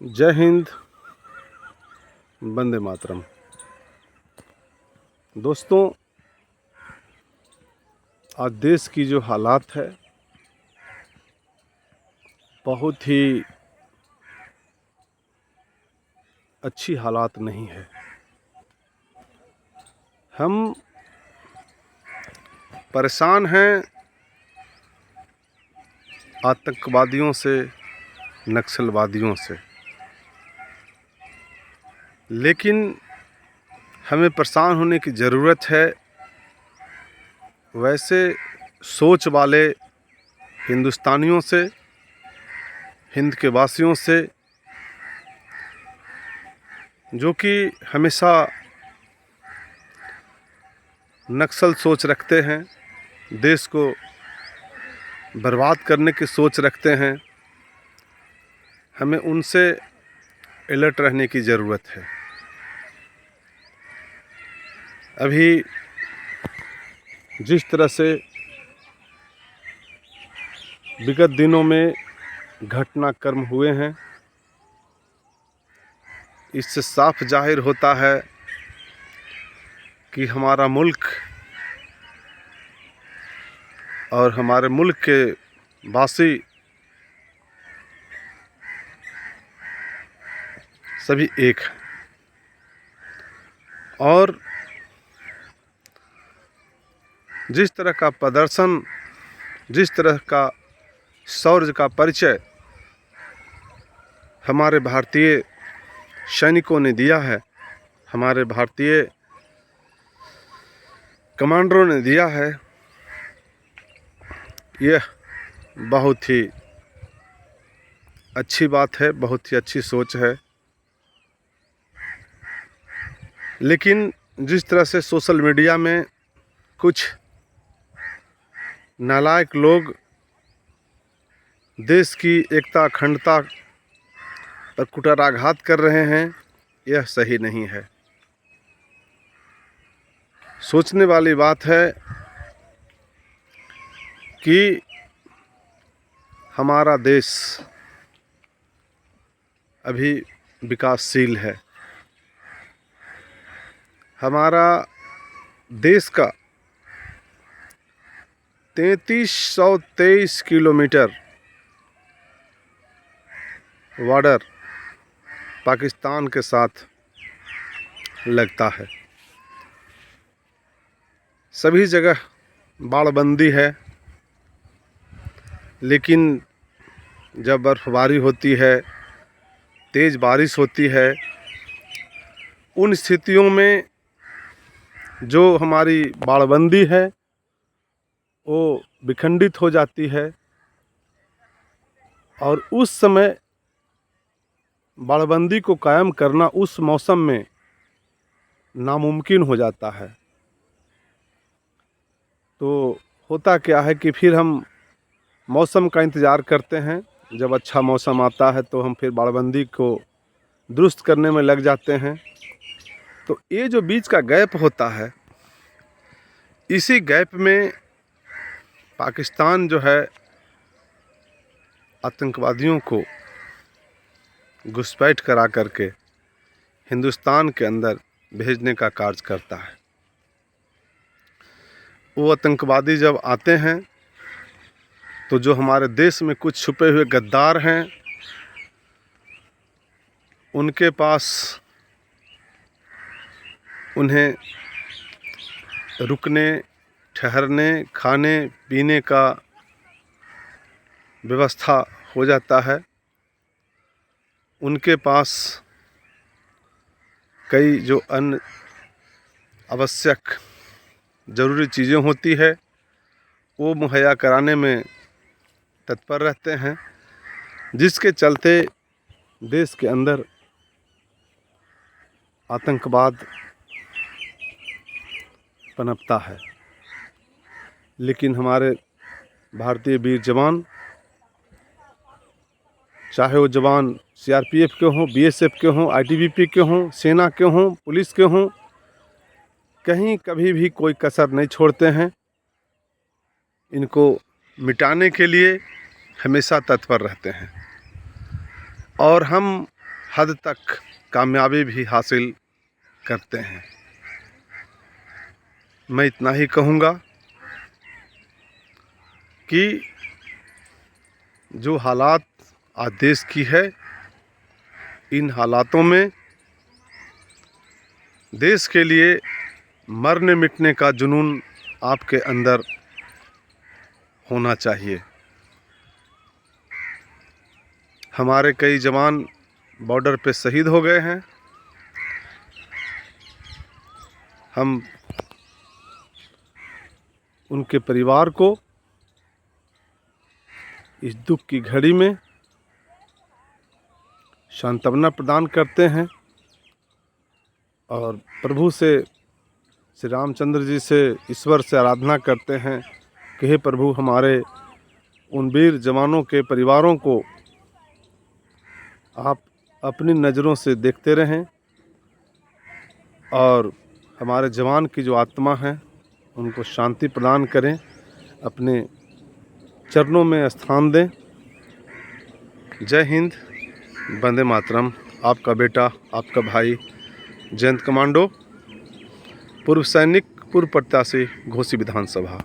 जय हिंद, वंदे मातरम। दोस्तों, आज देश की जो हालात है बहुत ही अच्छी हालात नहीं है। हम परेशान हैं आतंकवादियों से, नक्सलवादियों से, लेकिन हमें परेशान होने की ज़रूरत है वैसे सोच वाले हिंदुस्तानियों से, हिंद के वासियों से, जो कि हमेशा नक्सल सोच रखते हैं, देश को बर्बाद करने की सोच रखते हैं। हमें उनसे अलर्ट रहने की ज़रूरत है। अभी जिस तरह से विगत दिनों में घटनाक्रम हुए हैं, इससे साफ जाहिर होता है कि हमारा मुल्क और हमारे मुल्क के वासी सभी एक हैं। और जिस तरह का प्रदर्शन, जिस तरह का शौर्य का परिचय हमारे भारतीय सैनिकों ने दिया है, हमारे भारतीय कमांडरों ने दिया है, यह बहुत ही अच्छी बात है, बहुत ही अच्छी सोच है। लेकिन जिस तरह से सोशल मीडिया में कुछ नालायक लोग देश की एकता अखंडता पर कुठाराघात कर रहे हैं, यह सही नहीं है। सोचने वाली बात है कि हमारा देश अभी विकासशील है। हमारा देश का 3323 किलोमीटर बॉर्डर पाकिस्तान के साथ लगता है। सभी जगह बाड़बंदी है, लेकिन जब बर्फबारी होती है, तेज़ बारिश होती है, उन स्थितियों में जो हमारी बाड़बंदी है वो विखंडित हो जाती है और उस समय बाड़बंदी को कायम करना उस मौसम में नामुमकिन हो जाता है। तो होता क्या है कि फिर हम मौसम का इंतज़ार करते हैं। जब अच्छा मौसम आता है तो हम फिर बाड़बंदी को दुरुस्त करने में लग जाते हैं। तो ये जो बीच का गैप होता है, इसी गैप में पाकिस्तान जो है आतंकवादियों को घुसपैठ करा करके हिंदुस्तान के अंदर भेजने का कार्य करता है। वो आतंकवादी जब आते हैं तो जो हमारे देश में कुछ छुपे हुए गद्दार हैं, उनके पास उन्हें रुकने, ठहरने, खाने पीने का व्यवस्था हो जाता है। उनके पास कई जो अन्य आवश्यक ज़रूरी चीज़ें होती है वो मुहैया कराने में तत्पर रहते हैं, जिसके चलते देश के अंदर आतंकवाद पनपता है। लेकिन हमारे भारतीय वीर जवान, चाहे वो जवान सीआरपीएफ के हों, बीएसएफ के हों, आईटीबीपी के हों, सेना के हों, पुलिस के हों, कहीं कभी भी कोई कसर नहीं छोड़ते हैं। इनको मिटाने के लिए हमेशा तत्पर रहते हैं। और हम हद तक कामयाबी भी हासिल करते हैं। मैं इतना ही कहूँगा कि जो हालात आज देश की है, इन हालातों में देश के लिए मरने मिटने का जुनून आपके अंदर होना चाहिए। हमारे कई जवान बॉर्डर पे शहीद हो गए हैं। हम उनके परिवार को इस दुख की घड़ी में सांत्वना प्रदान करते हैं और प्रभु से, श्री रामचंद्र जी से, ईश्वर से आराधना करते हैं कि हे प्रभु, हमारे उन वीर जवानों के परिवारों को आप अपनी नज़रों से देखते रहें और हमारे जवान की जो आत्मा है उनको शांति प्रदान करें, अपने चरणों में स्थान दें। जय हिंद, वंदे मातरम। आपका बेटा, आपका भाई जयंत कमांडो, पूर्व सैनिक, पूर्व प्रत्याशी, घोसी विधानसभा।